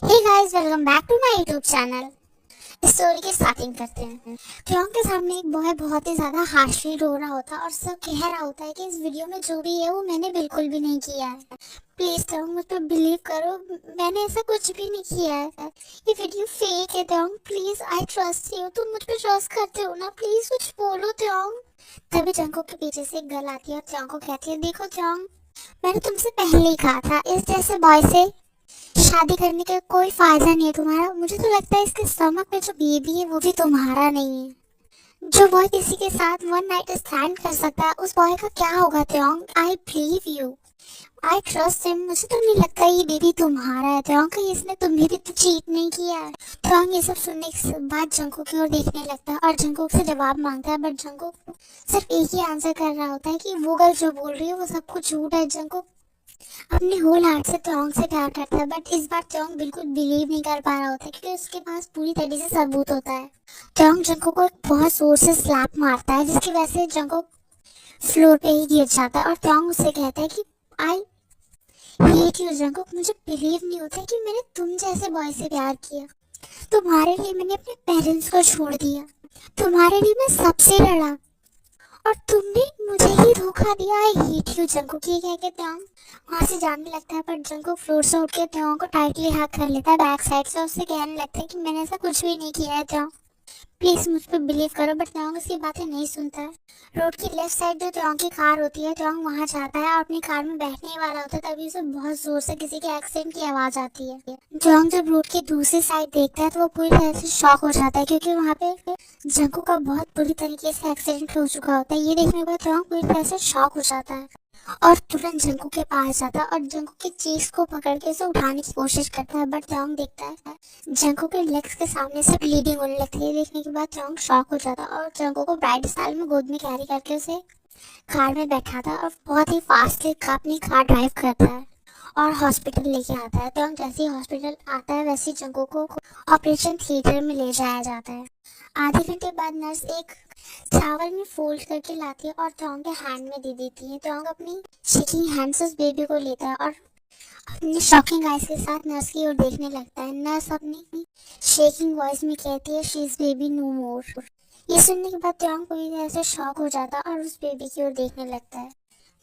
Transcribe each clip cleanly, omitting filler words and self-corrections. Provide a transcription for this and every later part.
Hey guys, welcome back to my YouTube channel. Story की starting करते हैं। क्यों के सामने एक बॉय बहुत ही ज्यादा हार्शली रो रहा होता है और सब कह रहा होता है कि इस वीडियो में जो भी है वो मैंने बिल्कुल भी नहीं किया है। प्लीज तो मुझ पर बिलीव करो, मैंने ऐसा कुछ भी नहीं किया है। ये वीडियो फेक है त्योंग, प्लीज आई ट्रस्ट यू, तुम मुझ पर ट्रस्ट करते हो ना, प्लीज कुछ बोलो त्योंग। तभी जंगकुक के पीछे से एक गर्ल आती है और त्योंग को कहती है, देखो त्योंग, मैंने तुमसे पहले ही कहा था इस जैसे बॉय से शादी करने का कोई फायदा नहीं है तुम्हारा। मुझे तो लगता है इसके स्टमक में जो बेबी है वो भी तुम्हारा नहीं है। जो बॉय किसी के साथ वन नाइट स्टैंड कर सकता है उस बॉय का क्या होगा त्योंग। I believe you, I trust him. मुझे तो नहीं लगता ये बेबी तुम्हारा है त्योंग, कहीं इसने तुम्हें भी तो चीट नहीं किया है। त्योंग ये सब सुनने के बाद जंगकुक की ओर देखने लगता है और जंगकुक से जवाब मांगता है, बट जंगकुक सिर्फ एक ही आंसर कर रहा होता है कि वो गर्ल जो बोल रही है वो सब कुछ झूठ है। जंगकुक अपने होल हार्ट से त्योंग से प्यार करता है, बट इस बार त्योंग बिल्कुल बिलीव नहीं कर पा रहा होता क्योंकि उसके पास पूरी तरीके से सबूत होता है। त्योंग जंगकुक को एक बहुत जोर से स्लैप मारता है जिसकी वजह से जंगकुक फ्लोर पे ही गिर जाता है और त्योंग उससे कहता है कि आई हेट यू जंगकुक, मुझे बिलीव नहीं होता कि मैंने तुम जैसे बॉय से प्यार किया। तुम्हारे लिए मैंने अपने पेरेंट्स को छोड़ दिया, तुम्हारे लिए मैं सबसे लड़ा और तुमने मुझे ही धोखा दिया। आई हेट यू जंगकुक, ये कह के त्योंग वहां से जाने लगता है, पर जंगकुक फ्लोर से उठ के त्योंग को टाइटली हग कर लेता है बैक साइड से। उससे कहने लगता है कि मैंने ऐसा कुछ भी नहीं किया है त्योंग, प्लीज मुझ पर बिलीव करो। बट त्योंग उसकी बातें नहीं सुनता है। रोड की लेफ्ट साइड जो त्योंग की कार होती है, त्योंग वहां जाता है और अपनी कार में बैठने ही वाला होता है, तभी उसे बहुत जोर से किसी के एक्सीडेंट की आवाज आती है। त्योंग जब रोड की दूसरी साइड देखता है तो वो पूरी तरह से शॉक हो जाता है क्योंकि वहाँ पे जंगकुक का बहुत बुरी तरीके से एक्सीडेंट हो चुका होता है। ये देखने के बाद त्योंग पूरी तरह से शॉक हो जाता है और तुरंत जंगकुक के पास जाता है और जंगकुक की चीज को पकड़ के उसे उठाने की कोशिश करता है, बट त्योंग देखता है जंगकुक के लेग्स के सामने से ब्लीडिंग होने लगती है। देखने के बाद त्योंग शॉक हो जाता है और जंगकुक को ब्राइट स्टाइल में गोद में कैरी करके उसे कार में बैठाता है और बहुत ही फास्टली अपनी कार ड्राइव करता है और हॉस्पिटल लेके आता है। त्योंग जैसे ही हॉस्पिटल आता है वैसे ही जंगकुक को ऑपरेशन थिएटर में ले जाया जाता है। आधे घंटे बाद नर्स एक चावल में फोल्ड करके लाती है और त्योंग के हैंड में दे देती है। त्योंग अपनी शेकिंग हैंड से उस बेबी को लेता है और अपनी शॉकिंग आइज के साथ नर्स की ओर देखने लगता है। नर्स अपनी शेकिंग वॉइस में कहती है, शी इज बेबी नो मोर। ये सुनने के बाद त्योंग पूरी तरह से शॉक हो जाता है और उस बेबी की ओर देखने लगता है।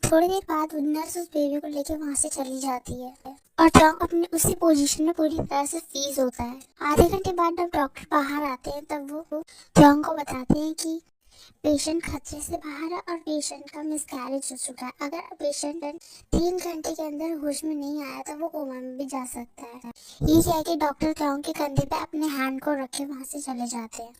थोड़ी देर बाद नर्स उस बेबी को लेकर वहां से चली जाती है और त्योंग अपने उसी पोजीशन में पूरी तरह से फ्रीज होता है। आधे घंटे बाद जब डॉक्टर बाहर आते हैं तब वो त्योंग को बताते हैं कि पेशेंट खतरे से बाहर है और पेशेंट का मिसकैरेज हो चुका है। अगर पेशेंट 3 घंटे के अंदर होश में नहीं आया तो वो कोमा में भी जा सकता है। ये कह के डॉक्टर त्योंग के कंधे पे अपने हैंड को रख के वहां से चले जाते हैं।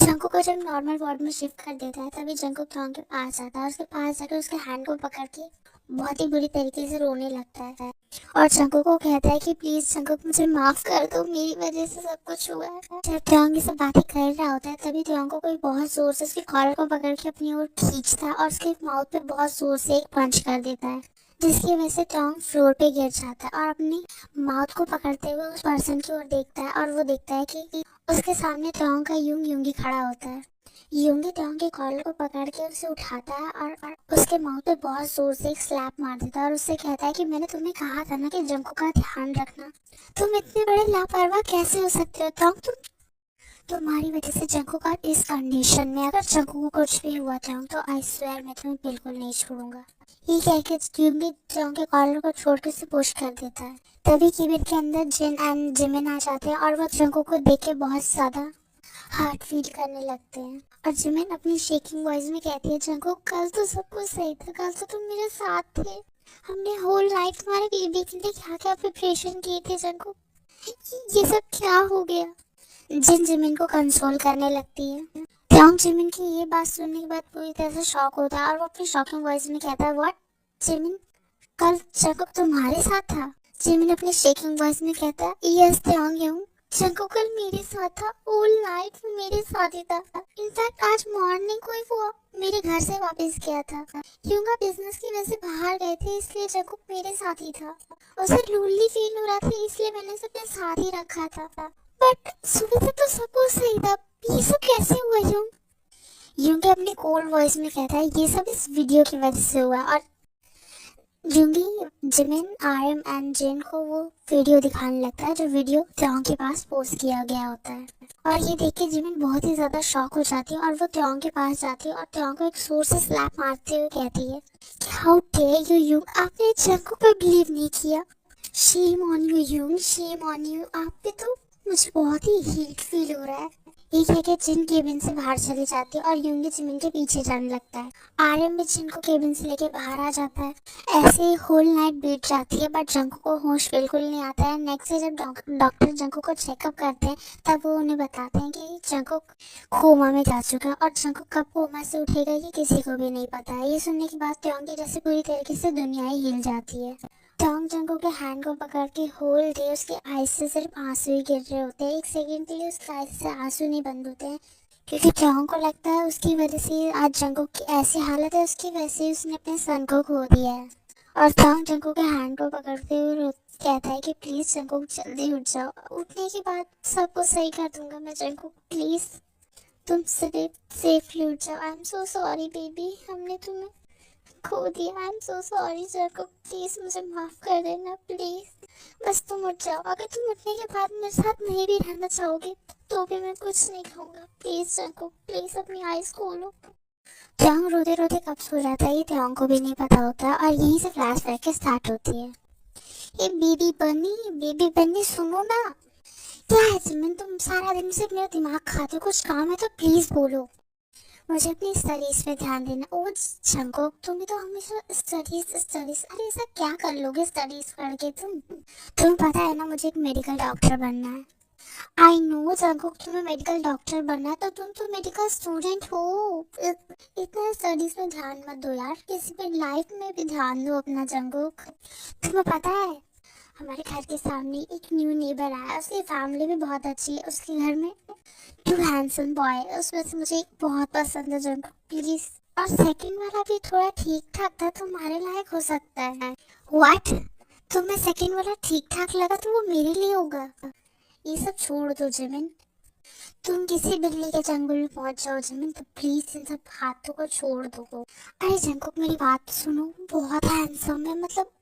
जंगकुक को जब नॉर्मल वार्ड में शिफ्ट कर देता है तभी जंगकुक त्योंग के पास आता है। उसके पास जाकर उसके हैंड को पकड़ के बहुत ही बुरी तरीके से रोने लगता है और जंगकुक को कहता है कि प्लीज जंगकुक मुझे माफ कर दो, मेरी वजह से सब कुछ हुआ है। जब त्योंग ये सब बातें कर रहा होता है तभी त्योंग को कोई बहुत जोर से उसके कॉलर को पकड़ के अपनी ओर खींचता है और उसके माउथ पे बहुत जोर से एक पंच कर देता है जिसकी वजह से त्योंग फ्लोर पे गिर जाता है और अपनी माउथ को पकड़ते हुए उस पर्सन की ओर देखता है और वो देखता है कि उसके सामने त्योंग का यूंगी खड़ा होता है। यूंगी त्योंग के कॉलर को पकड़ के उसे उठाता है और उसके माउथ पे बहुत जोर से एक स्लैप मार देता है और उससे कहता है कि मैंने तुम्हें कहा था ना कि जंगकुक का ध्यान रखना, तुम इतने बड़े लापरवाह कैसे हो सकते हो त्योंग। तुम्हारी वजह से जंगकुक का इस कंडीशन में, अगर जंगकुक को कुछ भी हुआ त्योंग तो आई स्वेयर मैं तुम्हें बिल्कुल नहीं छोड़ूंगा। ये कह के यूंगी त्योंग के कॉलर को छोड़ के उसे पुश कर देता है। तभी केबिन के अंदर जिन एंड जिमिन आ जाते हैं और वो जंगकुक को देख के बहुत ज्यादा हार्ट फील करने लगते हैं और जिमिन अपनी शेकिंग वॉइस में कहती है, जंगकुक कल तो सब कुछ सही था, कल तो तुम मेरे साथ थे, हमने होल नाइट तुम्हारे बेबी के लिए क्या क्या प्रिपरेशन किए थे जंगकुक, ये सब क्या हो गया। जिन जिमिन को कंसोल करने लगती है। त्योंग जिमिन की ये बात सुनने के बाद पूरी तरह से शॉक होता है और वो अपनी शॉकिंग वॉइस में कहता है, व्हाट जिमिन, कल जंगकुक तुम्हारे साथ था। जिमिन अपनी शेकिंग वॉइस में कहता है, यस त्योंग यूं, जंगकुक कल मेरे साथ था, ऑल नाइट वो मेरे साथ ही था। इनफैक्ट आज मॉर्निंग को ही वो मेरे घर से वापस गया था। यूंगा बिजनेस की वजह से बाहर गए थे इसलिए जंगकुक मेरे साथ ही था। उसे लोनली फील हो रहा था इसलिए मैंने उसे अपने साथ ही रखा था। बट सुबह तक तो सब कुछ सही था, ये सब कैसे हुआ यूं। यूं के अपनी कोल्ड वॉइस में कहता है, ये सब इस वीडियो की वजह से हुआ और यूंगी जिमिन आरएम एंड जिन को वो वीडियो दिखाने लगता है जो वीडियो त्योंग के पास पोस्ट किया गया होता है। और ये देख के जिमिन बहुत ही ज्यादा शॉक हो जाती है और वो त्योंग के पास जाती है और त्योंग को एक जोर से स्लैप मारते हुए कहती है, हाउ डेयर यू यूंग, आपने जंगकुक पर बिलीव नहीं किया। Shame on you Yung, shame on you, आप पे तो मुझे बहुत ही हीट फील हो रहा है। ये कह के जिन केबिन से बाहर चली जाती है और यूंगी जिमिन के पीछे जाने लगता है। आर्यन भी जिन को केबिन से लेके बाहर आ जाता है। ऐसे ही होल नाइट बीत जाती है बट जंकू को होश बिल्कुल नहीं आता है। नेक्स्ट डे जब डॉक्टर जंकू को चेकअप करते हैं तब वो उन्हें बताते हैं कि जंकू कोमा में जा चुका है और जंकू कब कोमा से उठेगा ये किसी को भी नहीं पता है। ये सुनने के बाद त्योंग की जैसे पूरी तरीके से दुनिया ही हिल जाती है। त्योंग जंकू के हैंड को पकड़ के होल डे उसके आईज से सिर्फ आंसू ही गिर रहे होते हैं। एक सेकंड के लिए उसके आईज से आंसू नहीं बंद होते हैं क्योंकि त्योंग को लगता है उसकी वजह से आज जंकू की ऐसी हालत है, उसकी वजह से उसने अपने सन को खो दिया है। और त्योंग जंकू के हैंड को पकड़ते हुए कहता है कि प्लीज जंकू जल्दी उठ जाओ, उठने के बाद सब कुछ सही कर दूंगा मैं। जंकू प्लीज तुम सेफली उठ जाओ। I am so sorry baby, हमने तुम्हें खो दिया। I am so sorry जंकू, please मुझे माफ कर देना प्लीज। बस तुम उठ जाओ, अगर तुम उठने के बाद मेरे साथ नहीं भी रहना चाहोगे तो भी मैं कुछ नहीं कहूँगा। प्लीज जंकू प्लीज अपनी आईज खोलो। त्योंग रोते रोते कब सो जाता है ये त्योंग को भी नहीं पता होता और यहीं से फ्लैशबैक के स्टार्ट होती है। ये बेबी बनी सुनो ना। क्या है जिमिन, तुम सारा दिन सिर्फ मेरा दिमाग खाते हो, कुछ काम है तो प्लीज बोलो। मुझे अपनी स्टडीज पे ध्यान देना। ओ जंकुक, तुम्हें तो हमेशा स्टडीज, अरे ऐसा क्या कर लोगे स्टडीज करके तुम पता है ना मुझे एक मेडिकल डॉक्टर बनना है। आई नो जंकुक, तुम्हें मेडिकल डॉक्टर बनना है तो तुम तो मेडिकल स्टूडेंट हो। इतना स्टडीज में ध्यान मत दो यार, किसी पे लाइफ में भी ध्यान दो अपना जंकुक। तुम्हें पता है हमारे घर के सामने एक न्यू नेबर आया, उसकी फैमिली भी बहुत अच्छी है, उसके घर में टू हैंडसम बॉय है, उसमें से मुझे एक बहुत पसंद है जंकुक प्लीज। और सेकंड वाला भी थोड़ा ठीक ठाक था, तुम्हारे लायक हो सकता है। व्हाट, तुम्हें सेकंड वाला ठीक ठाक लगा तो वो मेरे लिए होगा। ये सब छोड़ दो जिमिन, तुम किसी बिल्ली के जंगल में पहुंच जाओ जिमिन, तो प्लीज इन सब हाथों को छोड़ दो। अरे जंकुक मेरी बात सुनो, बहुत हैंडसम है, मतलब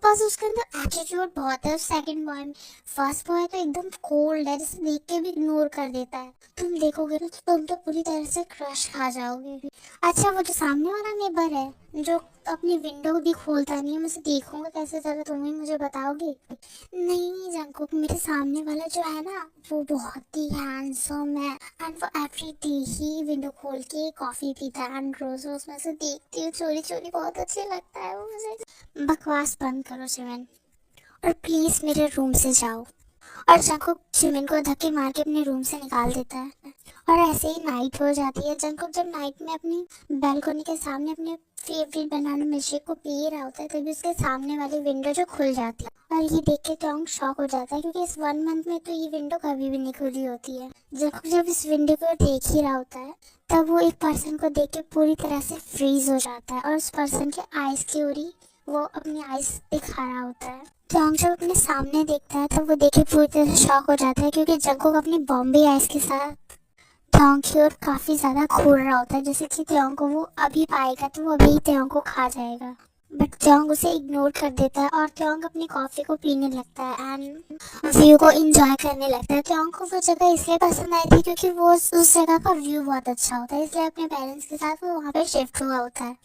बस उसके अंदर एटीट्यूड बहुत है। सेकंड बॉय में फर्स्ट बॉय तो एकदम कोल्ड है, जिसे देख के भी इग्नोर कर देता है। तुम देखोगे ना तो तुम तो पूरी तरह से क्रश खा जाओगे। अच्छा वो जो सामने वाला नेबर है जो अपनी विंडो भी खोलता नहीं है, मैं उसे देखूंगा कैसे, जरा तुम ही मुझे बताओगे। नहीं जंकुक, मेरे सामने वाला जो है ना वो बहुत ही हैंडसम है एंड वो एवरी डे ही विंडो खोल के कॉफी पीता है एंड रोज रोज मैं उसे देखती हूँ चोरी चोरी, बहुत अच्छा लगता है वो मुझे। बकवास बंद करो जिमिन और प्लीज मेरे रूम से जाओ। और जंकुक जिमिन को धक्के मार के अपने रूम से निकाल देता है। और ऐसे ही नाइट हो जाती है। जंकुक जब नाइट में अपनी बालकनी के सामने अपने फेवरेट बनाना मिल्कशेक को पी रहा होता है तभी उसके सामने वाली विंडो जो खुल जाती है और ये देख के त्योंग शॉक हो जाता है क्योंकि इस 1 मंथ में तो ये विंडो कभी भी नहीं खुली होती है। जंकुक जब इस विंडो को देख ही रहा होता है तब वो एक पर्सन को देख के पूरी तरह से फ्रीज हो जाता है और उस पर्सन के आईज की ओर ही वो अपनी आईज दिखा रहा होता है। त्योंग जब अपने सामने देखता है तब वो देख के पूरी तरह से शॉक हो जाता है क्योंकि जंकुक अपनी बॉम्बे आईज के साथ त्योंग की ओर काफी ज्यादा घूर रहा होता है, जैसे कि त्योंग को वो अभी पाएगा तो वो अभी त्योंग को खा जाएगा। बट त्योंग उसे इग्नोर कर देता है और त्योंग अपनी कॉफी को पीने लगता है एंड व्यू को एंजॉय करने लगता है। त्योंग को वो जगह इसलिए पसंद आई थी क्योंकि वो उस जगह का व्यू बहुत अच्छा होता है, इसलिए अपने पेरेंट्स के साथ वो वहाँ पे शिफ्ट हुआ होता है।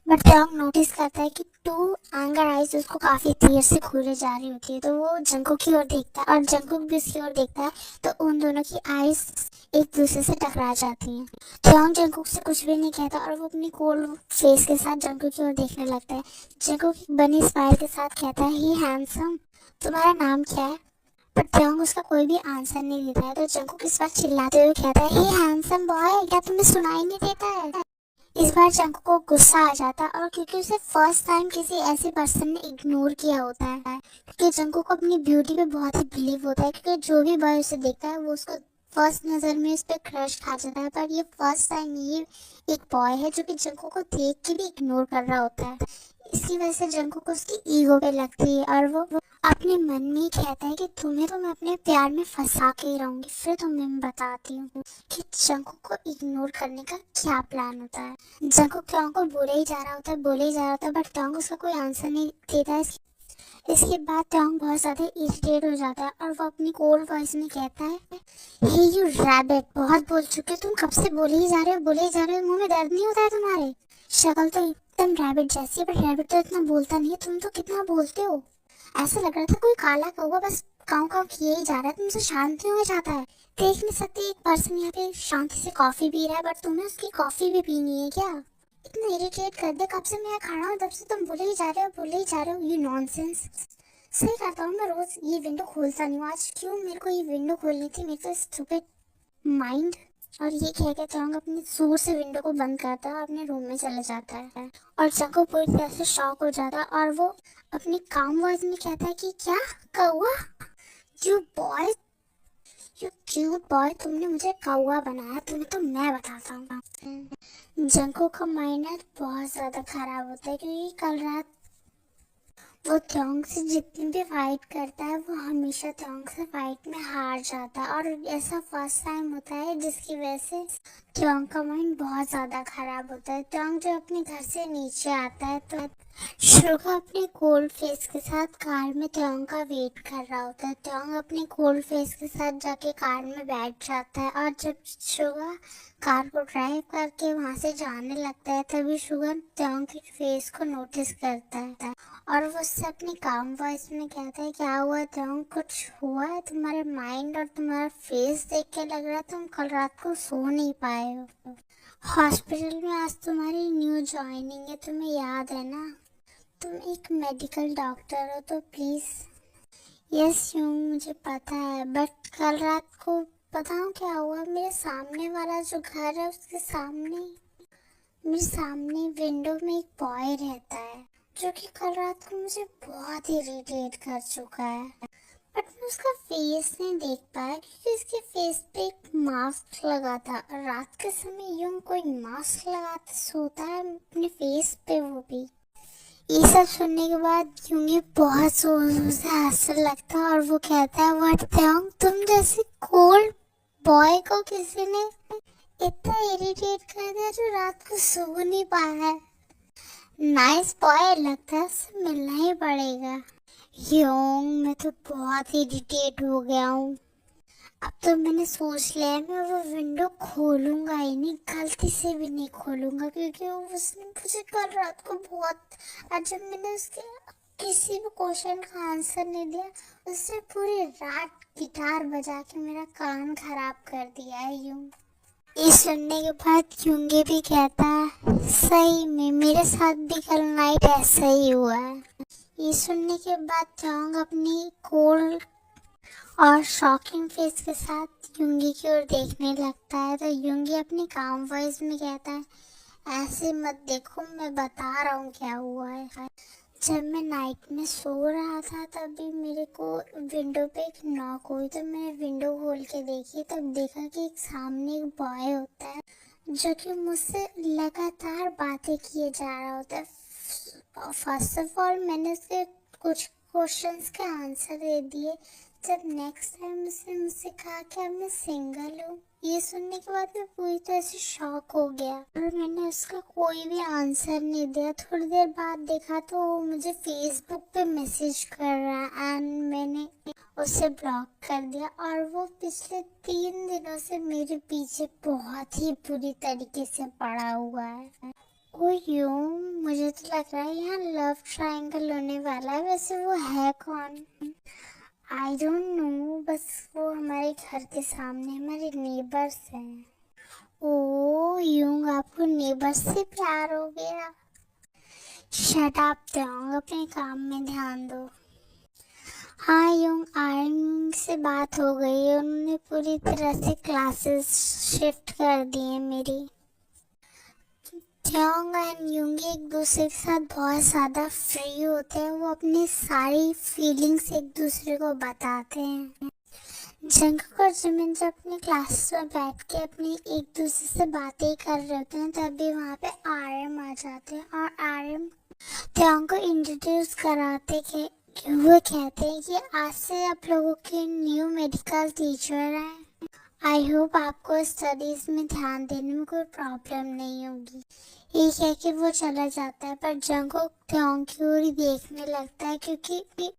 बट त्योंग नोटिस करता है कि टू एंगर आइज उसको काफी देर से घूरे जा रही होती है, तो वो जंकुक की ओर देखता है और जंकुक भी उसकी ओर देखता है, तो उन दोनों की आइज एक दूसरे से टकरा जाती हैं। त्योंग जंकुक से कुछ भी नहीं कहता और वो अपनी कोल्ड फेस के साथ जंकुक की ओर देखने लगता है। जंकुक एक बनी स्माइल के साथ कहता है, ही हैंडसम, तुम्हारा नाम क्या है? पर त्योंग उसका कोई भी आंसर नहीं देता है, तो जंकुक इस बार चिल्लाते हुए कहता है, ही हैंडसम बॉय, क्या तुम्हें सुनाई नहीं देता है? इस बार जंकुक को गुस्सा आ जाता है और क्योंकि उसे फर्स्ट टाइम किसी ऐसे पर्सन ने इग्नोर किया होता है, क्योंकि जंकुक को अपनी ब्यूटी पे बहुत ही बिलीव होता है, क्योंकि जो भी बॉय उसे देखता है वो उसको फर्स्ट नजर में इस पे क्रश खा जाता है। पर ये फर्स्ट टाइम ये एक बॉय है जो कि जंकुक को देख के भी इग्नोर कर रहा होता है। इसकी वजह से जंगकुक को उसकी ईगो पे लगती है और वो अपने मन में ही कहता है कि तुम्हें तो मैं अपने प्यार में फंसा के ही रहूंगी। फिर तुम्हें मैं बताती हूँ कि जंगकुक को इग्नोर करने का क्या प्लान होता है। जंगकुक त्योंग को बोले ही जा रहा होता है, बोले ही जा रहा होता है, बट त्योंग उसका कोई आंसर नहीं देता है। इसके बाद त्योंग बहुत ज्यादा इरिटेट हो जाता है और वो अपनी कोल्ड वॉइस में कहता है, हे यू रैबिट, बहुत बोल चुके हो, तुम कब से बोले ही जा रहे हो, बोले ही जा रहे हो, मुंह में दर्द नहीं होता है तुम्हारे? शक्ल तो एकदम रैबिट जैसी है, बट रैबिट तो इतना बोलता नहीं है, तुम तो कितना बोलते हो। ऐसा लग रहा था कोई काला कौवा बस काव काव किए ही जा रहा है, तुमसे शांति हो जाता है। देख नहीं सकते एक पर्सन यहाँ पे शांति से कॉफी पी रहा है, बट तुम्हें उसकी कॉफी भी पीनी है क्या? इतना इरिटेट कर दे, कब से मैं खड़ा हूँ तब से तुम बोले ही जा रहे हो, बोले ही जा रहे हो, ये नॉनसेंस। सही करता हूँ, मैं रोज ये विंडो खोलता नहीं हूँ, आज क्यों मेरे को ये विंडो खोलनी थी, मेरे को स्टूपिड माइंड। और ये कह के त्योंग अपने जोर से विंडो को बंद करता है, अपने रूम में चले जाता है और जंगकुक पूरी तरह से शॉक हो जाता है और वो अपनी काम वॉइस में कहता है कि क्या कौवा, you boy, you cute boy, तुमने मुझे कौवा बनाया, तुम्हें तो मैं बताता हूँ। जंगकुक का माइंड बहुत ज्यादा खराब होता है क्योंकि कल रात वो त्योंग से जितनी भी फाइट करता है वो हमेशा त्योंग से फाइट में हार जाता है और ऐसा फर्स्ट टाइम होता है जिसकी वजह से त्योंग का माइंड बहुत ज्यादा खराब होता है। त्योंग जो अपने घर से नीचे आता है तो शुगा अपने कोल्ड फेस के साथ कार में त्योंग का वेट कर रहा होता है। त्योंग अपने कोल्ड फेस के साथ जाके कार में बैठ जाता है और जब शुगा कार को ड्राइव करके वहां से जाने लगता है तभी शुगा त्योंग के फेस को नोटिस करता है और वो उससे अपनी काम वॉइस में कहता है, क्या हुआ त्योंग, कुछ हुआ है? तुम्हारे माइंड और तुम्हारा फेस देख के लग रहा है तुम कल रात को सो नहीं पाए हो। हॉस्पिटल में आज तुम्हारी न्यू ज्वाइनिंग है, तुम्हें याद है ना? तुम एक मेडिकल डॉक्टर हो तो प्लीज। यस यूंग, मुझे पता है, बट कल रात को बताऊं क्या हुआ? मेरे सामने वाला जो घर है उसके सामने, मेरे सामने विंडो में एक बॉय रहता है जो कि कल रात को मुझे बहुत इरिटेट कर चुका है, बट मैं उसका फेस नहीं देख पाया क्योंकि उसके फेस पे एक मास्क लगा था और रात के समय यूं कोई मास्क लगा के सोता है अपने फेस पे, वो भी। ये सब सुनने के बाद यूंगी बहुत जोर जोर से हंसने लगता है और वो कहता है, व्हाट त्योंग, तुम जैसे कोल्ड बॉय को किसी ने इतना इरिटेट कर दिया जो रात को सो नहीं पाया है। नाइस बॉय, लगता है उससे मिलना ही पड़ेगा। योंग, मैं तो बहुत इरिटेट हो गया हूँ। अब तो मैंने सोच लिया है मैं वो विंडो खोलूंगा ही नहीं, गलती से भी नहीं खोलूंगा क्योंकि उसने मुझे कल रात को बहुत, और जब मैंने उसके किसी भी क्वेश्चन का आंसर नहीं दिया उसने पूरी रात गिटार बजा के मेरा कान खराब कर दिया है। यूं ये सुनने के बाद यूंगी भी कहता है, सही में मेरे साथ भी कल नाइट ऐसा ही हुआ है। ये सुनने के बाद त्योंग अपनी कोल्ड और शॉकिंग फेस के साथ यूंगी की ओर देखने लगता है तो यूंगी अपनी काम वॉइस में कहता है, ऐसे मत देखो, मैं बता रहा हूँ क्या हुआ है। जब मैं नाइट में सो रहा था तभी मेरे को विंडो पे एक नॉक हुई तो मैंने विंडो खोल के देखी, तब देखा कि एक सामने एक बॉय होता है जो कि मुझसे लगातार बातें किए जा रहा होता है। फर्स्ट ऑफ ऑल मैंने उसके कुछ क्वेश्चंस के आंसर दे दिए, जब नेक्स्ट टाइम उसने मुझसे कहा कि अब मैं सिंगल हूँ। ये सुनने के बाद मैं पूरी तरह से शॉक हो गया और मैंने उसका कोई भी आंसर नहीं दिया। थोड़ी देर बाद देखा तो वो मुझे फेसबुक पे मैसेज कर रहा है एंड मैंने उसे ब्लॉक कर दिया और वो पिछले 3 दिनों से मेरे पीछे बहुत ही बुरी तरीके से पड़ा हुआ है। ओ यूं, मुझे तो लग रहा है यहाँ लव ट्रायंगल होने वाला है। वैसे वो है कौन? आई डोंट नो, बस वो हमारे घर के सामने हमारे नेबर्स हैं। ओ यूं, आपको नेबर्स से प्यार हो गया? शट अप त्योंग, अपने काम में ध्यान दो। हाँ यूं, आर्यन से बात हो गई है, उन्होंने पूरी तरह से क्लासेस शिफ्ट कर दी है मेरी। त्योंग एंड यूंगी एक दूसरे के साथ बहुत ज़्यादा फ्री होते हैं, वो अपनी सारी फीलिंग्स एक दूसरे को बताते हैं। जंगकुक और जिमिन जब अपनी क्लास में बैठ के अपनी एक दूसरे से बातें कर रहे होते हैं तभी वहाँ पे आर्यन आ जाते हैं और आर्यन त्योंग को इंट्रोड्यूस कराते के वो कहते हैं कि आज से आप लोगों के न्यू मेडिकल टीचर हैं। आई होप आपको स्टडीज में ध्यान देने में कोई प्रॉब्लम नहीं होगी। ये कह के वो चला जाता है, पर जंगकुक त्योंग की ओर देखने लगता है क्योंकि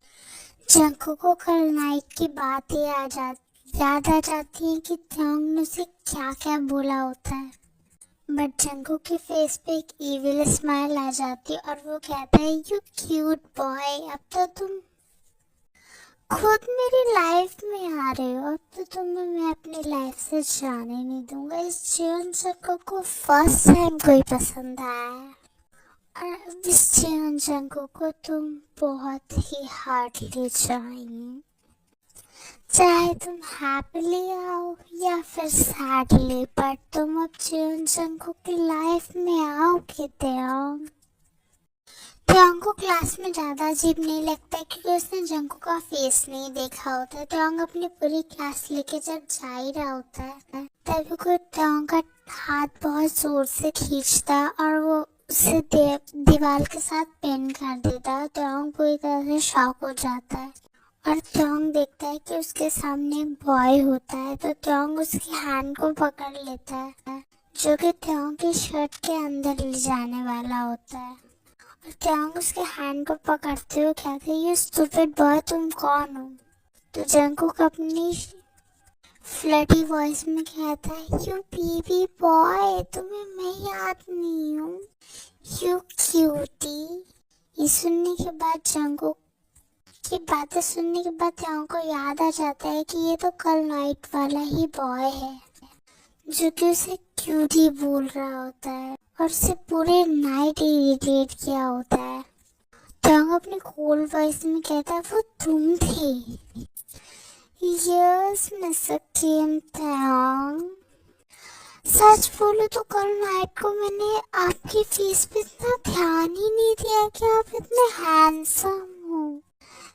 जंगकुक को कल नाइट की बातें याद आ जाती है कि त्योंग ने उसे क्या क्या बोला होता है। बट जंगकुक के फेस पे एक इविल स्माइल आ जाती है और वो कहता है यू क्यूट बॉय, अब तो तुम खुद मेरी लाइफ में आ रहे हो, अब तो तुम्हें मैं अपनी लाइफ से जाने नहीं दूंगा। इस जीवन जंगकुक को फर्स्ट टाइम कोई पसंद आया है और इस जीवन जंगकुक को तुम बहुत ही हार्डली चाहिए, चाहे तुम हैप्पीली आओ या फिर सैडली, पर तुम अब जीवन जंगकुक की लाइफ में आओगे त्योंग। त्योंग को क्लास में ज्यादा अजीब नहीं लगता है क्योंकि उसने जंगकुक का फेस नहीं देखा होता है। त्योंग अपनी पूरी क्लास लेके जब जा ही रहा होता है तभी कोई त्योंग का हाथ बहुत जोर से खींचता और वो उसे दीवार के साथ पिन कर देता है। त्योंग पूरी तरह से शॉक हो जाता है और त्योंग देखता है कि उसके सामने एक बॉय होता है, तो त्योंग उसकी हैंड को पकड़ लेता है जो कि त्योंग की शर्ट के अंदर ले जाने वाला होता है। और त्योंग उसके हैंड को पकड़ते हुए कहते हैं ये स्टूपिड बॉय तुम कौन हो। तो जंगकुक अपनी फ्लटी वॉइस में कहता है यू बेबी बॉय, तुम्हें मैं याद नहीं हूँ, यू क्यूटी। ये सुनने के बाद जंगकुक की बातें सुनने के बाद त्योंग को याद आ जाता है कि ये तो कल नाइट वाला ही बॉय है जो कि उसे क्यूटी बोल रहा होता है और उसे पूरे नाइट इरिटेट किया होता है। त्योंग अपनी कोल्ड वॉइस में कहता है वो तुम थे। यस मिस्टर किम त्योंग, सच बोलो तो कल नाइट को मैंने आपकी फेस पे इतना ध्यान ही नहीं दिया कि आप इतने हैंडसम हो।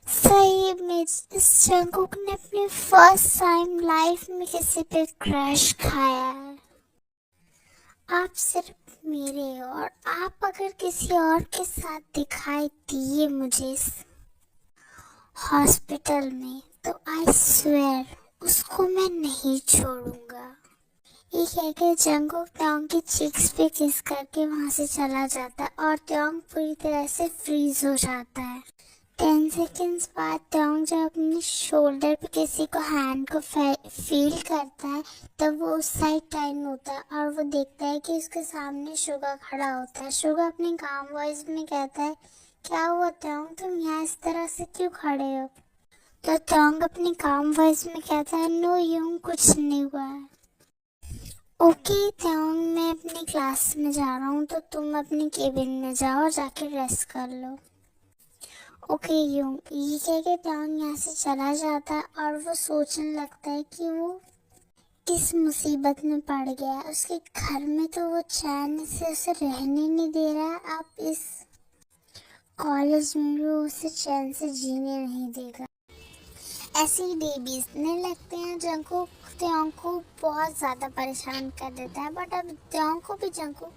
सही में इस जंगकुक ने अपनी फर्स्ट टाइम लाइफ में किसी पे क्रश खाया है। आप सिर्फ मेरे हो और आप अगर किसी और के साथ दिखाई दिए मुझे इस हॉस्पिटल में तो आई स्वेयर उसको मैं नहीं छोड़ूंगा। ये कहकर जंगकुक त्योंग की चीक्स पे किस करके वहां से चला जाता है और त्योंग पूरी तरह से फ्रीज हो जाता है। 10 सेकेंड्स बाद त्योंग जब अपने शोल्डर पे किसी को हैंड को फील करता है तब वो उस साइड टर्न होता है और वो देखता है कि उसके सामने शुगा खड़ा होता है। शुगा अपनी काम वॉइस में कहता है क्या हुआ त्योंग, तुम यहाँ इस तरह से क्यों खड़े हो। तो त्योंग अपनी काम वॉइस में कहता है नो यूं कुछ नहीं हुआ है। ओके त्योंग, मैं अपनी क्लास में जा रहा हूँ तो तुम अपनी केबिन में जाओ और जाके रेस्ट कर लो। ओके यूं, ये कह के त्योंग यहाँ से चला जाता है और वो सोचने लगता है कि वो किस मुसीबत में पड़ गया है। उसके घर में तो वो चैन से उसे रहने नहीं दे रहा है, अब इस कॉलेज में भी वो उसे चैन से जीने नहीं देगा। ऐसे ही डे बीतने लगते हैं। जंगकुक त्योंग को बहुत ज़्यादा परेशान कर देता है, बट अब त्योंग को भी जंगकुक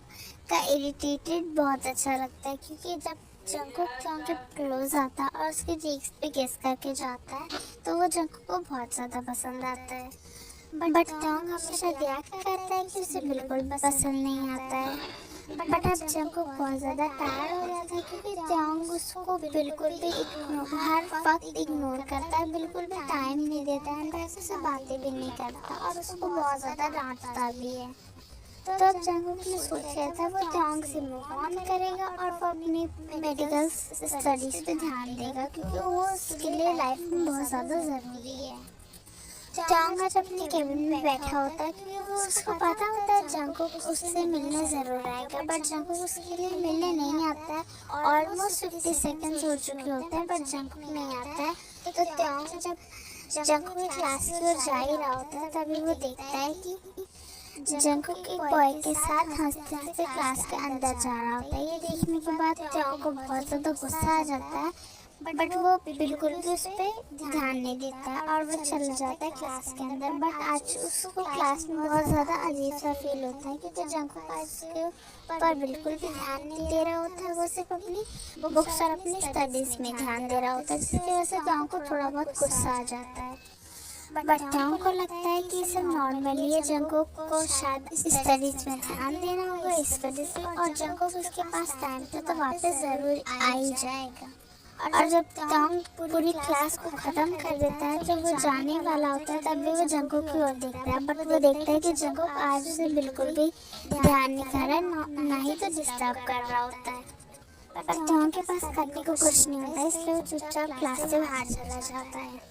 का इरिटेटेड बहुत अच्छा लगता है क्योंकि जब जंगकुक त्योंग के क्लोज आता है और उसके चीक्स पे किस करके जाता है तो वो जंगकुक को बहुत ज़्यादा पसंद आता है। बट त्योंग हमेशा रिएक्ट करता है कि उसे बिल्कुल भी पसंद नहीं आता है। बट अब जंगकुक बहुत ज़्यादा टायर्ड हो जाता है क्योंकि त्योंग उसको बिल्कुल भी हर वक्त इग्नोर करता है, बिल्कुल भी टाइम नहीं देता है, वैसे से बातें भी नहीं करता और उसको बहुत ज़्यादा डांटता भी है। तो अब जंगकुक ने सोच लिया था वो त्योंग से मूव ऑन करेगा और वो अपनी मेडिकल स्टडीज पे ध्यान देगा क्योंकि वो उसके लिए लाइफ में बहुत ज़्यादा ज़रूरी है। त्योंग आज अपने केबिन में बैठा होता है क्योंकि वो उसको पता होता है जंगकुक उससे मिलने ज़रूर आएगा, बट जंगकुक उसके लिए मिलने नहीं आता है। ऑलमोस्ट 50 सेकेंड्स हो चुके होते हैं बट जंगकुक नहीं आता है। तो त्योंग जब जंगकुक क्लास की ओर जा ही रहा होता है तभी वो देखता है कि जंगकुक एक बॉय के साथ हंसते हंसते क्लास के अंदर जा रहा होता है। ये देखने के बाद त्योंग को बहुत ज़्यादा गुस्सा आ जाता है, बट वो बिल्कुल भी उस पर ध्यान नहीं देता और वो चला जाता है क्लास के अंदर। बट आज उसको क्लास में बहुत ज़्यादा अजीब सा फील होता है क्योंकि जंगकुक आज के पर बिल्कुल भी ध्यान नहीं दे रहा होता है। वो सिर्फ अपनी बुक्स और अपनी स्टडीज़ में ध्यान दे रहा होता है, जिसकी वजह से गाँव को थोड़ा बहुत गुस्सा आ जाता है। बट टांग को लगता है कि सब नॉर्मली है, जंगकुक को शायद स्टडीज में ध्यान देना होगा इस वजह से, और जंगकुक उसके पास टाइम पे तो वापस ज़रूर आ ही जाएगा। और जब टांग पूरी क्लास को ख़त्म कर देता है तो वो जाने वाला होता है, तब भी वो जंगकुक की ओर देखता है। बट वो देखता है कि जंगकुक आज उसे बिल्कुल भी ध्यान नहीं कर रहा है, ना ही तो डिस्टर्ब कर रहा होता है। पर टांग के पास करने को कुछ नहीं होता, इसलिए वो चुपचाप क्लास से बाहर चला जाता है।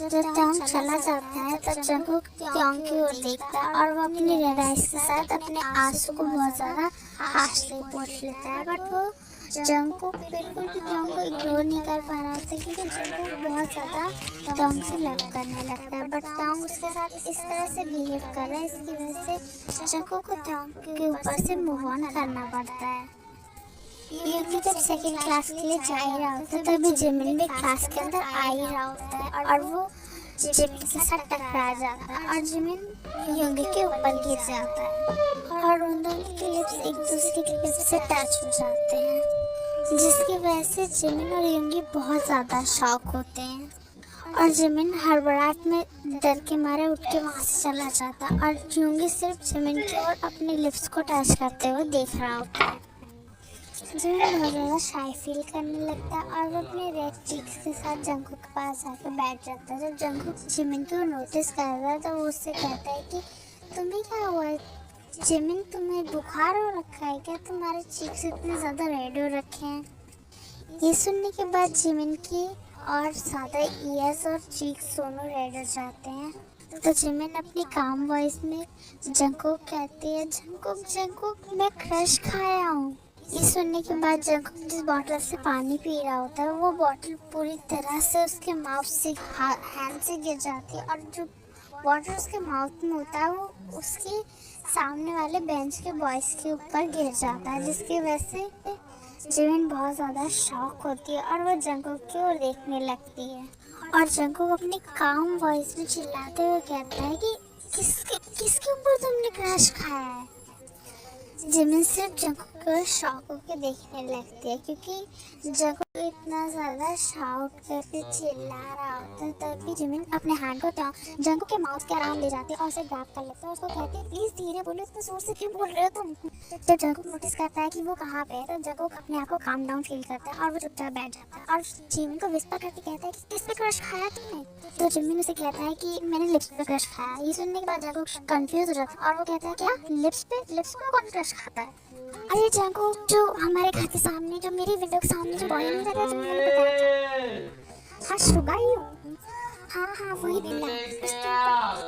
जब टांग चला जाता है तब जंगकुक टांग की ओर देखता है और वो अपनी रेड आइज के साथ अपने आंसू को बहुत ज़्यादा हार्शली पोंछ लेता है। बट वो जंगकुक बिल्कुल भी टांग को इग्नोर नहीं कर पा रहा था क्योंकि जंगकुक बहुत ज़्यादा टांग से लव करने लगता है। बट टांग उसके साथ इस तरह से बिहेव कर रहा है, इसकी वजह से जंगकुक को टांग के ऊपर से मूव ऑन करना पड़ता है। यूकी जब सेकंड क्लास के लिए जा ही रहा होता है तभी जिमिन भी क्लास के अंदर आ ही रहा होता है और वो जिमिन के साथ टकरा जाता है और जिमिन यूकी के ऊपर गिर जाता है और उन दोनों के लिप्स एक दूसरे के लिप्स से टच हो जाते हैं, जिसकी वजह से जिमिन और यूकी बहुत ज़्यादा शॉक होते हैं और जिमिन हड़बड़ाहट में डर के मारे उठ के वहाँ से चला जाता है और यूकी सिर्फ जिमिन की ओर अपने लिप्स को टच करते हुए देख रहा होता है। जिमिन बहुत ज़्यादा शाई फील करने लगता है और वो अपने रेड चीक्स के साथ जंगकुक के पास आकर बैठ जाता है। जब जंगकुक जिमिन को नोटिस करता है तो वो उससे कहता है कि तुम्हें क्या हुआ है जिमिन, तुम्हें बुखार हो रखा है क्या, तुम्हारे चीक्स इतने ज़्यादा रेड हो रखे हैं। ये सुनने के बाद जिमिन की और ज़्यादा ईयर्स और चीक्स दोनों रेड हो जाते हैं। तो जिमिन अपनी काम वॉइस में जंगकुक कहती है, जंगकुक जंगकुक मैं क्रश खाया हूँ। ये सुनने के बाद जंगकुक जिस बॉटल से पानी पी रहा होता है वो बॉटल पूरी तरह से उसके माउथ से हैंड से गिर जाती है और जो बॉटल उसके माउथ में होता है वो उसके सामने वाले बेंच के बॉयज़ के ऊपर गिर जाता है, जिसकी वजह से जिमिन बहुत ज़्यादा शॉक होती है और वो जंगकुक की ओर देखने लगती है और जंगकुक अपनी काम वॉइस में चिल्लाते हुए कहता है कि किसके ऊपर तुमने क्रश खाया है। जिमिन सिर्फ जंगकुक को शॉक होकर देखने लगती है क्योंकि जंगकुक इतना ज़्यादा शाउट करके चिल्ला रहा होता है। तभी जिमिन अपने हैंड को जंगकुक के माउथ के अराउंड ले जाती है और उसे ग्रैब कर लेता है और उसको कहती है प्लीज़ धीरे बोलो, इतना जोर से क्यों बोल रहे हो तुम। जब जंगकुक नोटिस करता है कि वो कहाँ पे है तो जंगकुक अपने आप को काम डाउन फील करता है और वो चुपचाप बैठ जाता है और जिमिन को विस्पर करके कहता है कि किस पे क्रश खाया तुमने। तो जिमिन उसे कहता है कि मैंने लिप्स पे क्रश खाया। ये सुनने के बाद जंगकुक कंफ्यूज हो जाता है और वो कहता है क्या लिप्स पे कौन क्रश खाता है। अरे जंगकुक जो हमारे घर के सामने जो मेरी विंडो के सामने जो बॉय नहीं रहता तुमने बताया था, हाँ शुगाई हूँ, हाँ वही बिल्ला,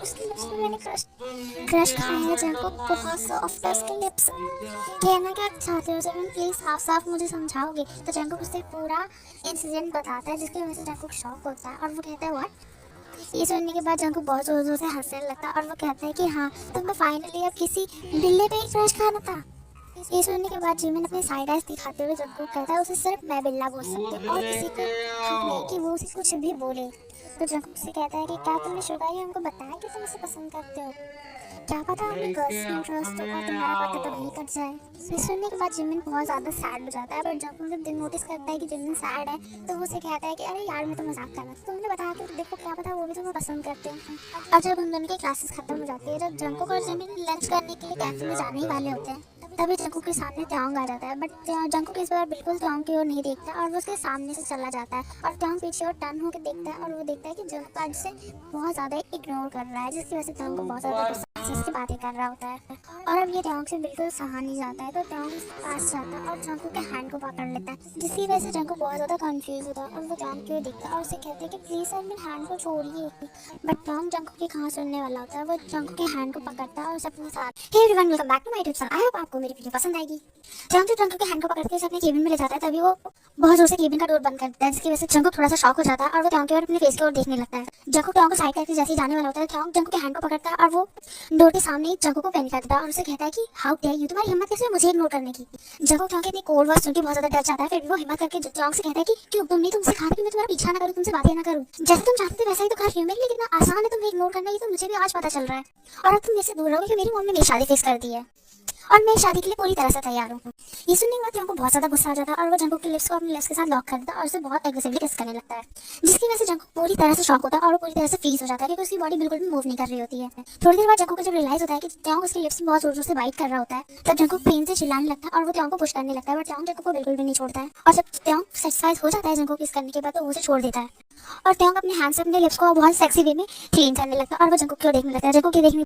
उसके लिप्स पे मैंने क्रश खाया है। जंगकुक बहुत सॉफ्ट है उसके लिप्स। कहना क्या चाहते हो जिमिन, प्लीज साफ मुझे समझाओगे। तो जंगकुक उसे पूरा इंसिडेंट बताता है जिसकी वजह से जंगकुक शॉक होता है और वो कहता है व्हाट। ये सुनने के बाद जंगकुक बहुत जोर जोर से हंसने लगता है और वो कहता है कि हाँ तुम्हें फाइनली अब किसी बिल्ले पे ही क्रश खाना था। ये सुनने के बाद जिमिन अपने साइड आइज दिखाते हुए जंगकुक कहता है उसे सिर्फ मैं बिल्ला बोल सकती हूँ और किसी को हक नहीं कि वो उसे कुछ भी बोले। तो जंगकुक से कहता है कि क्या तुमने शुगाई हमको बताया कि तुम उसे पसंद करते हो, क्या पता हमें गर्ल्स में इंटरेस्ट हो और तुम्हारा पता तो नहीं कट जाए। ये सुनने के बाद जिमिन बहुत ज़्यादा सैड हो जाता है। बट जंगकुक जब नोटिस करता है कि जिमिन सैड है तो वो उसे कहता है कि अरे यार मैं तो मजाक कर रहा था, तुमने बताया कि देखो क्या पता वो भी तुम्हें पसंद करते हैं। और जब उन दोनों की क्लासेस खत्म हो जाती है, जब जंगकुक और जिमिन लंच करने के लिए कैफे में जाने ही वाले होते हैं तभी जंगकुक के सामने ट्यांग आ जाता है। बट जंगकुक इस बार बिल्कुल ट्यांग की ओर नहीं देखता और वो उसके सामने से चला जाता है और ट्यांग पीछे और टर्न होकर देखता है और वो देखता है कि जंगकुक आज से बहुत ज़्यादा इग्नोर कर रहा है, जिसकी वजह से ट्यांग को बहुत ज़्यादा गुस्सा से बातें कर रहा होता है और अब ये ट्यांग से बिल्कुल सहा नहीं जाता है। तो ट्यांग उसके पास जाता है और जंगकुक के हैंड को पकड़ लेता है, जिसकी वजह से जंगकुक बहुत ज़्यादा कंफ्यूज होता है और वो ट्यांग की ओर देखता है और उसे कहते हैं कि प्लीज़ अब मेरे हैंड को छोड़िए। बट ट्यांग जंगकुक की कहाँ सुनने वाला होता है, वो जंगकुक के हैंड को पकड़ता है और उसे अपने साथ। Hey everyone, welcome back to my YouTube channel. I hope आपको मेरी वीडियो पसंद आएगी। जंकुक जंकुक के हैंड को पकड़ के उसे अपने केबिन में ले जाता है, तभी वो बहुत जोर से केबिन का डोर बंद कर देता है, जिसकी वजह से जंकुक थोड़ा सा शॉक हो जाता है और वो ट्योंग की ओर अपने फेस की ओर देखने लगता है। जंकुक ट्योंग को साइड करके जैसे ही जाने वाला होता है, ट्योंग जंकुक के हैंड को पकड़ता है और वो डोर के सामने ही जंकुक को पैनिक कर देता है और उसे कहता है कि हाउ डेयर यू, तुम्हारी हिम्मत कैसे है मुझे इग्नोर करने की। जंकुक ट्योंग की इतनी कोल्ड वॉइस सुन के बहुत ज्यादा डर जाता है, फिर भी वो हिम्मत करके ट्योंग से कहता है कि क्यों तुम नहीं, तुमसे कहा था कि मैं तुम्हारा पीछा ना करूं, तुमसे बातें ना करूं, जैसे तुम चाहते थे वैसा ही तो कर रही हूं। मेरे लिए कितना आसान है तुम्हें इग्नोर करना, ये तो मुझे भी आज पता चल रहा है। और अब तुम मेरे से दूर रहोगे कि मेरी मम्मी ने मेरी शादी फिक्स कर दी है और मैं शादी के लिए पूरी तरह से तैयार हूँ। ये सुनने के बाद ट्योंग को बहुत ज्यादा गुस्सा आ जाता है और वो जंकुक के लिप्स को अपने लिप्स के साथ लॉक कर देता है और उसे बहुत एग्रेसिवली किस करने लगता है, जिसकी वजह से जंकुक पूरी तरह से शॉक होता है और वो पूरी तरह से फ्रीज हो जाता है क्योंकि उसकी बॉडी बिल्कुल भी मूव नहीं कर रही होती है। थोड़ी देर बाद जंकुक को जब रियलाइज होता है कि ट्योंग उसके लिप्स में बहुत जोर जोर से बाइट कर रहा होता है, तब जंकुक पेन से चिल्लाने लगता है और वो ट्योंग को पुश करने लगता है, बट ट्योंग जंकुक को बिल्कुल भी नहीं छोड़ता है। और जब ट्योंग सेटिस्फाइड हो जाता है जंकुक किस करने के बाद, तो वो उसे छोड़ देता है और ट्योंग अपने हैंड से अपने लिप्स को बहुत सेक्सी वे में क्लीन करने लगता है और वो जंकुक को देखने लगता है। जंकुक के देखने